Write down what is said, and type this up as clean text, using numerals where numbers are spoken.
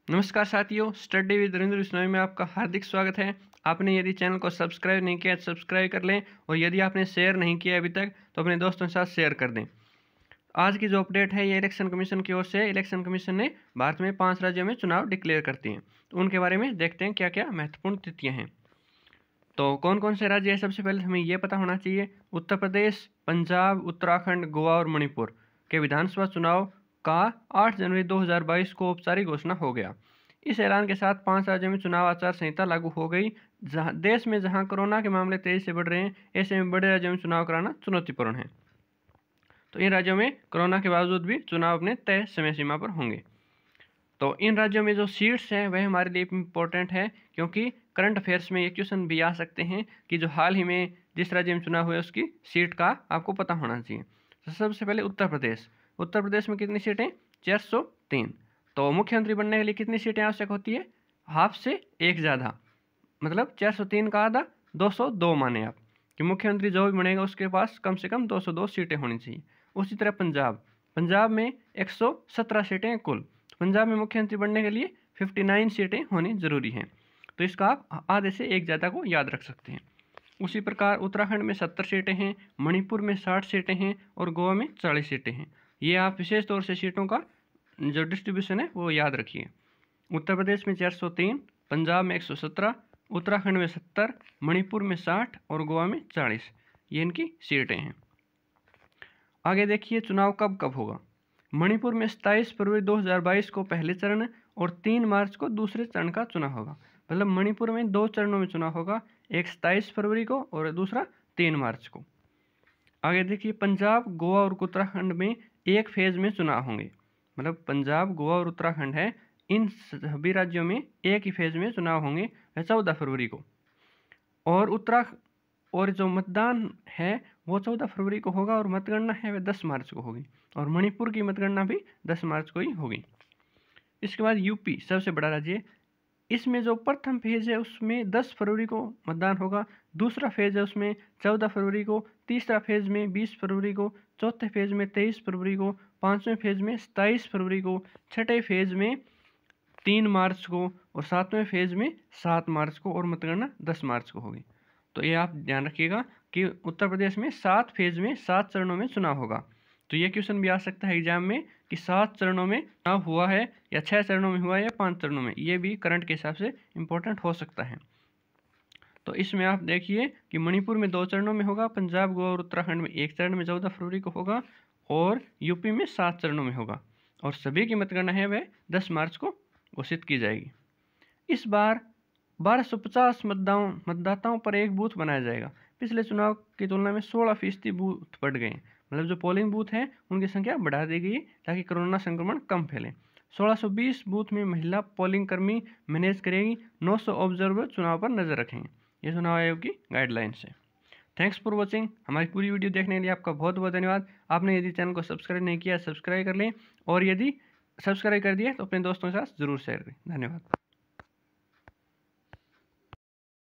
नमस्कार साथियों, study with Narendra Bishnoi में आपका हार्दिक स्वागत है। आपने यदि चैनल को सब्सक्राइब नहीं किया तो सब्सक्राइब कर लें और यदि आपने शेयर नहीं किया अभी तक तो अपने दोस्तों के साथ शेयर कर दें। आज की जो अपडेट है ये इलेक्शन कमीशन की ओर से। इलेक्शन कमीशन ने भारत में 5 राज्यों में चुनाव डिक्लेयर करती हैं, तो उनके बारे में देखते हैं क्या क्या महत्वपूर्ण तिथियाँ हैं। तो कौन कौन से राज्य हैं, सबसे पहले हमें ये पता होना चाहिए। उत्तर प्रदेश, पंजाब, उत्तराखंड, गोवा और मणिपुर के विधानसभा चुनाव का 8 जनवरी 2022 को औपचारिक घोषणा हो गया। इस ऐलान के साथ 5 राज्यों में चुनाव आचार संहिता लागू हो गई। देश में जहां कोरोना के मामले तेजी से बढ़ रहे हैं, ऐसे में बड़े राज्यों में चुनाव कराना चुनौतीपूर्ण है। तो इन राज्यों में कोरोना के बावजूद भी चुनाव अपने तय समय सीमा पर होंगे। तो इन राज्यों में जो सीट्स हैं वह हमारे लिए इम्पोर्टेंट है, क्योंकि करंट अफेयर्स में ये क्वेश्चन भी आ सकते हैं कि जो हाल ही में जिस राज्य में चुनाव हुआ उसकी सीट का आपको पता होना चाहिए। तो सबसे पहले उत्तर प्रदेश। उत्तर प्रदेश में कितनी सीटें? 403। तो मुख्यमंत्री बनने के लिए कितनी सीटें आवश्यक होती है? हाफ से एक ज़्यादा, मतलब 403 का आधा 202 माने आप, कि मुख्यमंत्री जो भी बनेगा उसके पास कम से कम 202 सीटें होनी चाहिए। उसी तरह पंजाब में 117 सीटें हैं कुल। पंजाब में मुख्यमंत्री बनने के लिए 59 सीटें होनी जरूरी हैं। तो इसका आप आधे से एक ज़्यादा को याद रख सकते हैं। उसी प्रकार उत्तराखंड में 70 सीटें हैं, मणिपुर में 60 सीटें हैं और गोवा में 40 सीटें हैं। ये आप विशेष तौर से सीटों का जो डिस्ट्रीब्यूशन है वो याद रखिए। उत्तर प्रदेश में 403, पंजाब में 117, उत्तराखंड में 70, मणिपुर में 60 और गोवा में 40। ये इनकी सीटें हैं। आगे देखिए चुनाव कब कब होगा। मणिपुर में 27 फरवरी 2022 को पहले चरण और 3 मार्च को दूसरे चरण का चुनाव होगा। मतलब मणिपुर में 2 चरणों में चुनाव होगा, एक 27 फरवरी को और दूसरा 3 मार्च को। आगे देखिए पंजाब, गोवा और उत्तराखंड में एक फेज में चुनाव होंगे। मतलब पंजाब, गोवा और उत्तराखंड है, इन सभी राज्यों में एक ही फेज में चुनाव होंगे 14 फरवरी को। और जो मतदान है वो 14 फरवरी को होगा और मतगणना है वह 10 मार्च को होगी। और मणिपुर की मतगणना भी 10 मार्च को ही होगी। इसके बाद यूपी सबसे बड़ा राज्य है। इसमें जो प्रथम फेज है उसमें 10 फरवरी को मतदान होगा, दूसरा फेज है उसमें 14 फरवरी को, तीसरा फेज में 20 फरवरी को, चौथे फेज में 23 फरवरी को, पाँचवें फेज में 27 फरवरी को, छठे फेज में 3 मार्च को और सातवें फेज में 7 मार्च को और मतगणना 10 मार्च को होगी। तो ये आप ध्यान रखिएगा कि उत्तर प्रदेश में 7 फेज में 7 चरणों में चुनाव होगा। तो ये क्वेश्चन भी आ सकता है एग्जाम में कि 7 चरणों में चुनाव हुआ है या 6 चरणों में हुआ है या 5 चरणों में। ये भी करंट के हिसाब से इम्पोर्टेंट हो सकता है। तो इसमें आप देखिए कि मणिपुर में 2 चरणों में होगा, पंजाब, गोवा और उत्तराखंड में 1 चरण में 14 फरवरी को होगा और यूपी में 7 चरणों में होगा और सभी की मतगणना है वह 10 मार्च को घोषित की जाएगी। इस बार 1250 मतदाताओं पर एक बूथ बनाया जाएगा। पिछले चुनाव की तुलना में 16% बूथ बढ़ गए। मतलब जो पोलिंग बूथ हैं उनकी संख्या बढ़ा दी गई ताकि कोरोना संक्रमण कम फैले। 1620 बूथ में महिला पोलिंग कर्मी मैनेज करेगी। 900 ऑब्जर्वर चुनाव पर नजर रखेंगे। ये चुनाव आयोग की गाइडलाइंस है। Thanks for watching. हमारी पूरी वीडियो देखने के लिए आपका बहुत बहुत धन्यवाद। आपने यदि चैनल को सब्सक्राइब नहीं किया सब्सक्राइब कर लें और यदि सब्सक्राइब कर दिया तो अपने दोस्तों के साथ जरूर शेयर करें। धन्यवाद।